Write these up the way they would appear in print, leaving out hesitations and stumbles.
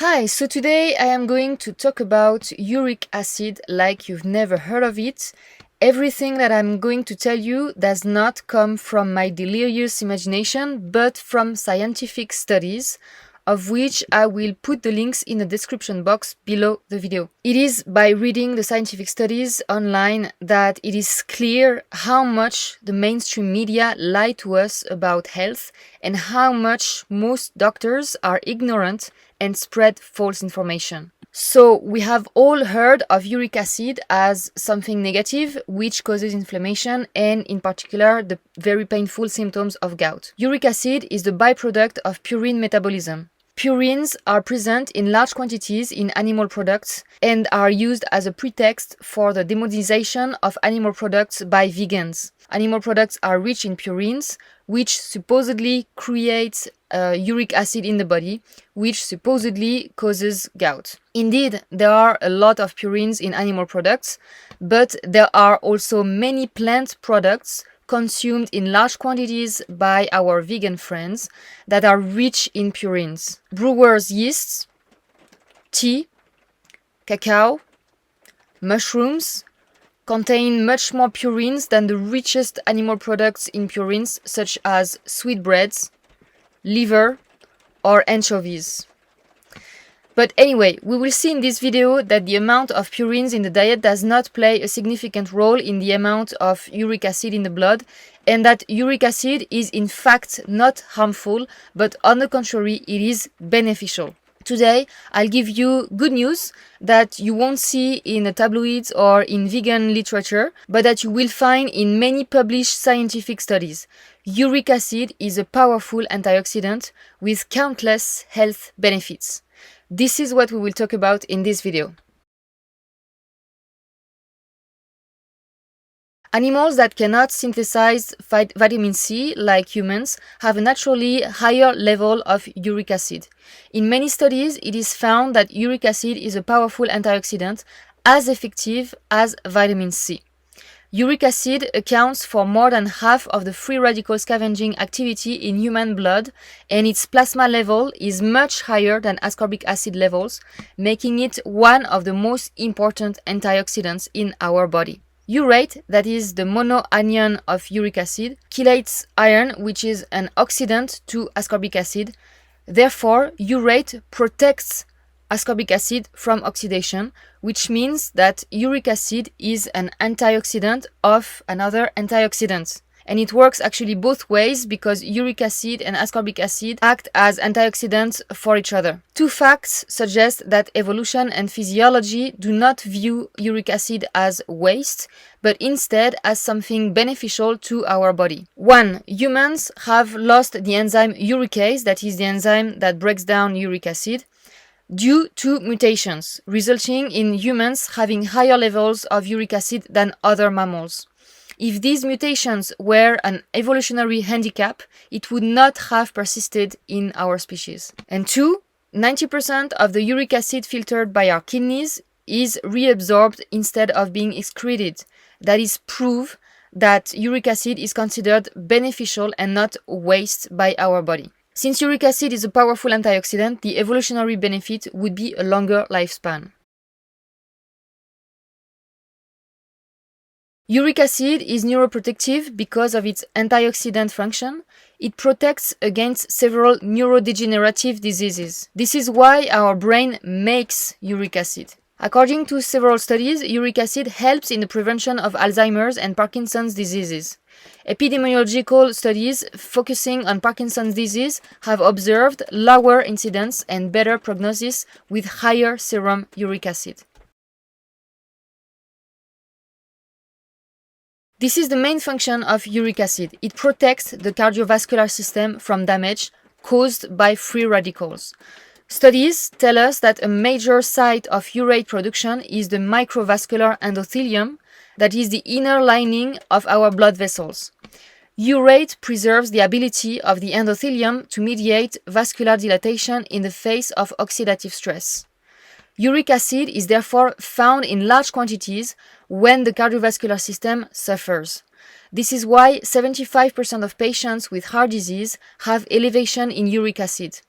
Hi, so today I am going to talk about uric acid like you've never heard of it. Everything that I'm going to tell you does not come from my delirious imagination, but from scientific studies, of which I will put the links in the description box below the video. It is by reading the scientific studies online that it is clear how much the mainstream media lie to us about health and how much most doctors are ignorant and spread false information. So we have all heard of uric acid as something negative which causes inflammation and in particular the very painful symptoms of gout. Uric acid is the byproduct of purine metabolism. Purines are present in large quantities in animal products and are used as a pretext for the demonization of animal products by vegans. Animal products are rich in purines, which supposedly creates uric acid in the body, which supposedly causes gout. Indeed, there are a lot of purines in animal products, but there are also many plant products consumed in large quantities by our vegan friends that are rich in purines. Brewer's yeasts, tea, cacao, mushrooms contain much more purines than the richest animal products in purines such as sweetbreads, liver, or anchovies. But anyway, we will see in this video that the amount of purines in the diet does not play a significant role in the amount of uric acid in the blood, and that uric acid is in fact not harmful, but on the contrary, it is beneficial. Today, I'll give you good news that you won't see in the tabloids or in vegan literature, but that you will find in many published scientific studies. Uric acid is a powerful antioxidant with countless health benefits. This is what we will talk about in this video. Animals that cannot synthesize vitamin C, like humans, have a naturally higher level of uric acid. In many studies, it is found that uric acid is a powerful antioxidant, as effective as vitamin C. Uric acid accounts for more than half of the free radical scavenging activity in human blood, and its plasma level is much higher than ascorbic acid levels, making it one of the most important antioxidants in our body. Urate, that is the monoanion of uric acid, chelates iron, which is an oxidant to ascorbic acid. Therefore, urate protects ascorbic acid from oxidation, which means that uric acid is an antioxidant of another antioxidant. And it works actually both ways because uric acid and ascorbic acid act as antioxidants for each other. Two facts suggest that evolution and physiology do not view uric acid as waste, but instead as something beneficial to our body. 1. Humans have lost the enzyme uricase, that is the enzyme that breaks down uric acid, due to mutations, resulting in humans having higher levels of uric acid than other mammals. If these mutations were an evolutionary handicap, it would not have persisted in our species. And 2, 90% of the uric acid filtered by our kidneys is reabsorbed instead of being excreted. That is proof that uric acid is considered beneficial and not waste by our body. Since uric acid is a powerful antioxidant, the evolutionary benefit would be a longer lifespan. Uric acid is neuroprotective because of its antioxidant function. It protects against several neurodegenerative diseases. This is why our brain makes uric acid. According to several studies, uric acid helps in the prevention of Alzheimer's and Parkinson's diseases. Epidemiological studies focusing on Parkinson's disease have observed lower incidence and better prognosis with higher serum uric acid. This is the main function of uric acid. It protects the cardiovascular system from damage caused by free radicals. Studies tell us that a major site of urate production is the microvascular endothelium, that is the inner lining of our blood vessels. Urate preserves the ability of the endothelium to mediate vascular dilatation in the face of oxidative stress. Uric acid is therefore found in large quantities when the cardiovascular system suffers. This is why 75% of patients with heart disease have elevation in uric acid.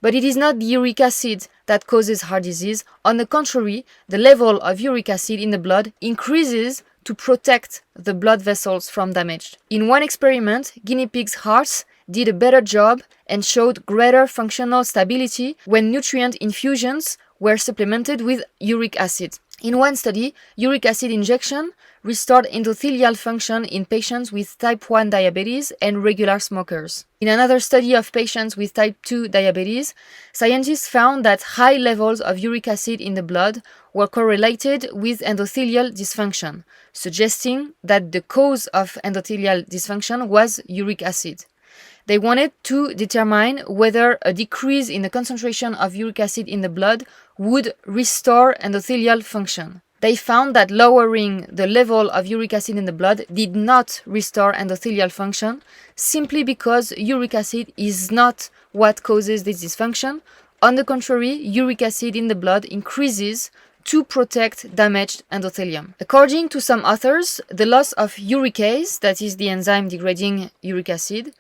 But it is not the uric acid that causes heart disease. On the contrary, the level of uric acid in the blood increases to protect the blood vessels from damage. In one experiment, guinea pigs' hearts did a better job and showed greater functional stability when nutrient infusions were supplemented with uric acid. In one study, uric acid injection restored endothelial function in patients with type 1 diabetes and regular smokers. In another study of patients with type 2 diabetes, scientists found that high levels of uric acid in the blood were correlated with endothelial dysfunction, suggesting that the cause of endothelial dysfunction was uric acid. They wanted to determine whether a decrease in the concentration of uric acid in the blood would restore endothelial function. They found that lowering the level of uric acid in the blood did not restore endothelial function, simply because uric acid is not what causes this dysfunction. On the contrary, uric acid in the blood increases to protect damaged endothelium. According to some authors, the loss of uricase, that is the enzyme degrading uric acid,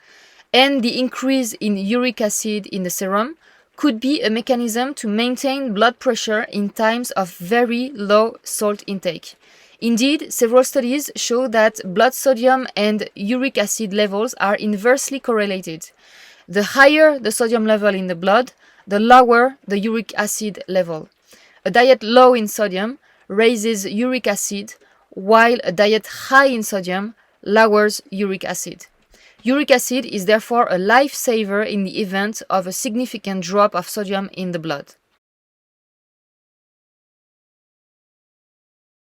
and the increase in uric acid in the serum could be a mechanism to maintain blood pressure in times of very low salt intake. Indeed, several studies show that blood sodium and uric acid levels are inversely correlated. The higher the sodium level in the blood, the lower the uric acid level. A diet low in sodium raises uric acid, while a diet high in sodium lowers uric acid. Uric acid is therefore a lifesaver in the event of a significant drop of sodium in the blood.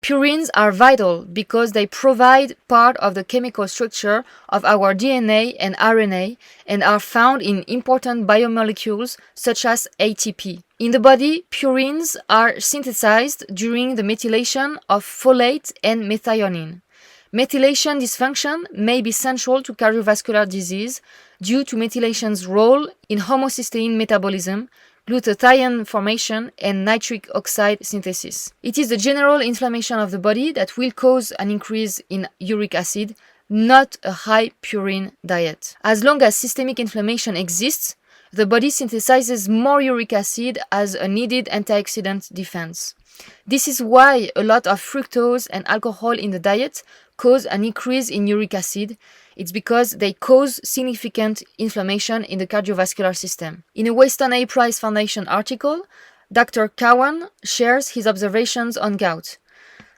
Purines are vital because they provide part of the chemical structure of our DNA and RNA and are found in important biomolecules such as ATP. In the body, purines are synthesized during the methylation of folate and methionine. Methylation dysfunction may be central to cardiovascular disease due to methylation's role in homocysteine metabolism, glutathione formation, and nitric oxide synthesis. It is the general inflammation of the body that will cause an increase in uric acid, not a high purine diet. As long as systemic inflammation exists, the body synthesizes more uric acid as a needed antioxidant defense. This is why a lot of fructose and alcohol in the diet cause an increase in uric acid. It's because they cause significant inflammation in the cardiovascular system. In a Weston A. Price Foundation article, Dr. Cowan shares his observations on gout.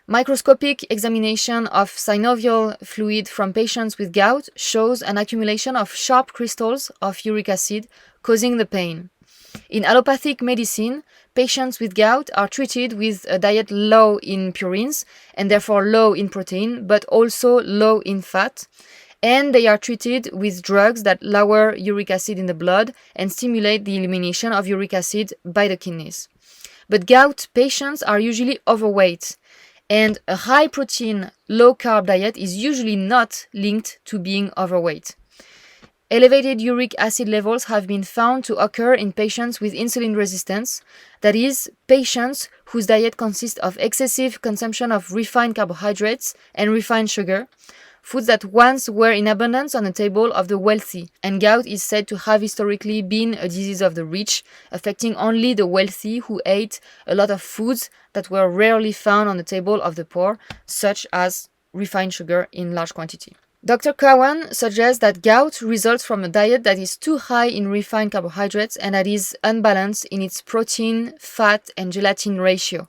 Microscopic examination of synovial fluid from patients with gout shows an accumulation of sharp crystals of uric acid causing the pain. In allopathic medicine, patients with gout are treated with a diet low in purines and therefore low in protein, but also low in fat, and they are treated with drugs that lower uric acid in the blood and stimulate the elimination of uric acid by the kidneys. But gout patients are usually overweight, and a high protein, low carb diet is usually not linked to being overweight. Elevated uric acid levels have been found to occur in patients with insulin resistance, that is, patients whose diet consists of excessive consumption of refined carbohydrates and refined sugar, foods that once were in abundance on the table of the wealthy, and gout is said to have historically been a disease of the rich, affecting only the wealthy who ate a lot of foods that were rarely found on the table of the poor, such as refined sugar in large quantity. Dr. Cowan suggests that gout results from a diet that is too high in refined carbohydrates and that is unbalanced in its protein, fat, and gelatin ratio.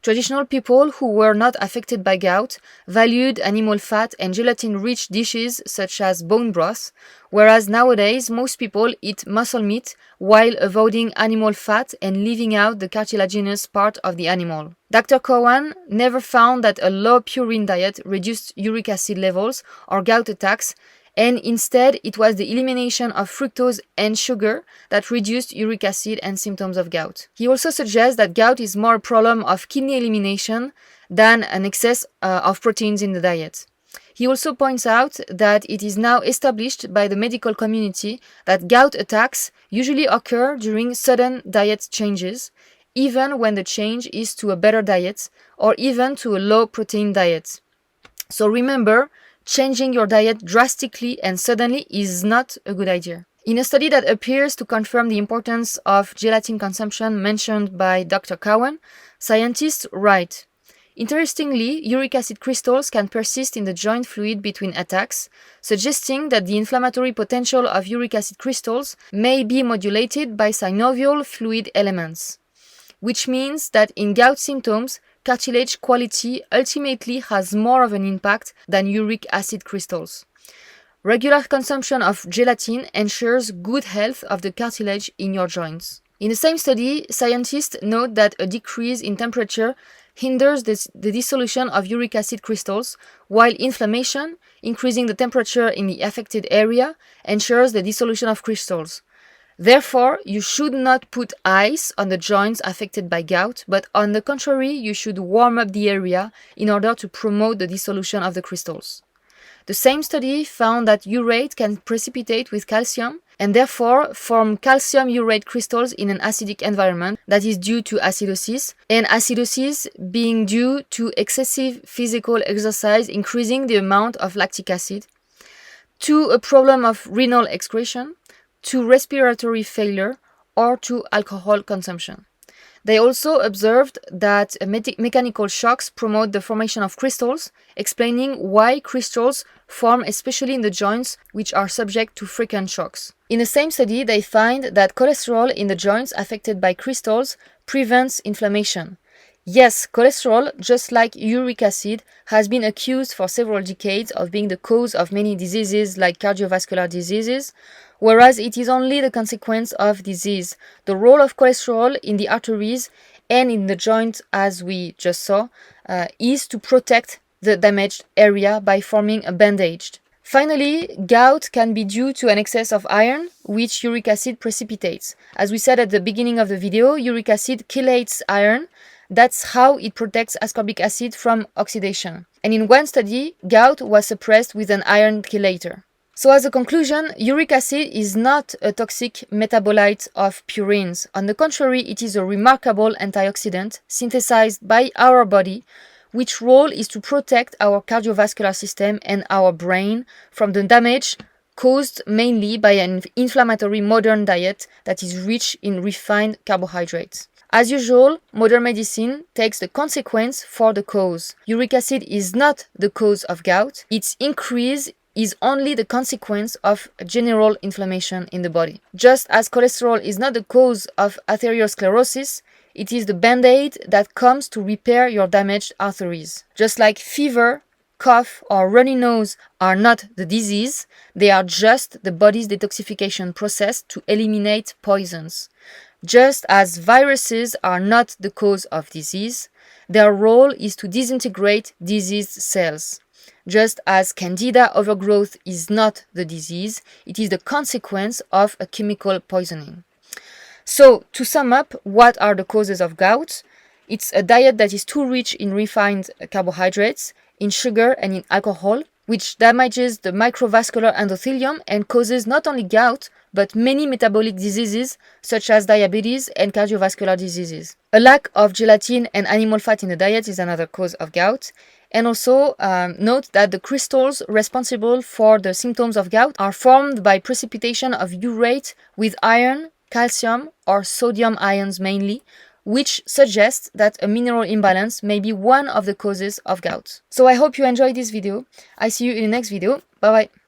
Traditional people who were not affected by gout valued animal fat and gelatin-rich dishes such as bone broth, whereas nowadays most people eat muscle meat while avoiding animal fat and leaving out the cartilaginous part of the animal. Dr. Cowan never found that a low purine diet reduced uric acid levels or gout attacks, and instead it was the elimination of fructose and sugar that reduced uric acid and symptoms of gout. He also suggests that gout is more a problem of kidney elimination than an excess of proteins in the diet. He also points out that it is now established by the medical community that gout attacks usually occur during sudden diet changes, even when the change is to a better diet or even to a low protein diet. So remember, changing your diet drastically and suddenly is not a good idea. In a study that appears to confirm the importance of gelatin consumption mentioned by Dr. Cowan, scientists write, "Interestingly, uric acid crystals can persist in the joint fluid between attacks, suggesting that the inflammatory potential of uric acid crystals may be modulated by synovial fluid elements, which means that in gout symptoms, cartilage quality ultimately has more of an impact than uric acid crystals. Regular consumption of gelatin ensures good health of the cartilage in your joints." In the same study, scientists note that a decrease in temperature hinders the dissolution of uric acid crystals, while inflammation, increasing the temperature in the affected area, ensures the dissolution of crystals. Therefore, you should not put ice on the joints affected by gout, but on the contrary, you should warm up the area in order to promote the dissolution of the crystals. The same study found that urate can precipitate with calcium and therefore form calcium urate crystals in an acidic environment that is due to acidosis, and acidosis being due to excessive physical exercise increasing the amount of lactic acid, to a problem of renal excretion, to respiratory failure, or to alcohol consumption. They also observed that mechanical shocks promote the formation of crystals, explaining why crystals form especially in the joints which are subject to frequent shocks. In the same study, they find that cholesterol in the joints affected by crystals prevents inflammation. Yes, cholesterol, just like uric acid, has been accused for several decades of being the cause of many diseases like cardiovascular diseases, whereas it is only the consequence of disease. The role of cholesterol in the arteries and in the joint, as we just saw, is to protect the damaged area by forming a bandage. Finally, gout can be due to an excess of iron, which uric acid precipitates. As we said at the beginning of the video, uric acid chelates iron. That's how it protects ascorbic acid from oxidation. And in one study, gout was suppressed with an iron chelator. So as a conclusion, uric acid is not a toxic metabolite of purines. On the contrary, it is a remarkable antioxidant synthesized by our body, which role is to protect our cardiovascular system and our brain from the damage caused mainly by an inflammatory modern diet that is rich in refined carbohydrates. As usual, modern medicine takes the consequence for the cause. Uric acid is not the cause of gout. Its increase is only the consequence of general inflammation in the body. Just as cholesterol is not the cause of atherosclerosis, it is the band-aid that comes to repair your damaged arteries. Just like fever, cough, or runny nose are not the disease, they are just the body's detoxification process to eliminate poisons. Just as viruses are not the cause of disease, their role is to disintegrate diseased cells. Just as candida overgrowth is not the disease, it is the consequence of a chemical poisoning. So, to sum up, what are the causes of gout? It's a diet that is too rich in refined carbohydrates, in sugar and in alcohol, which damages the microvascular endothelium and causes not only gout, but many metabolic diseases such as diabetes and cardiovascular diseases. A lack of gelatin and animal fat in the diet is another cause of gout. And also note that the crystals responsible for the symptoms of gout are formed by precipitation of urate with iron, calcium, or sodium ions mainly, which suggests that a mineral imbalance may be one of the causes of gout. So I hope you enjoyed this video. I see you in the next video. Bye bye.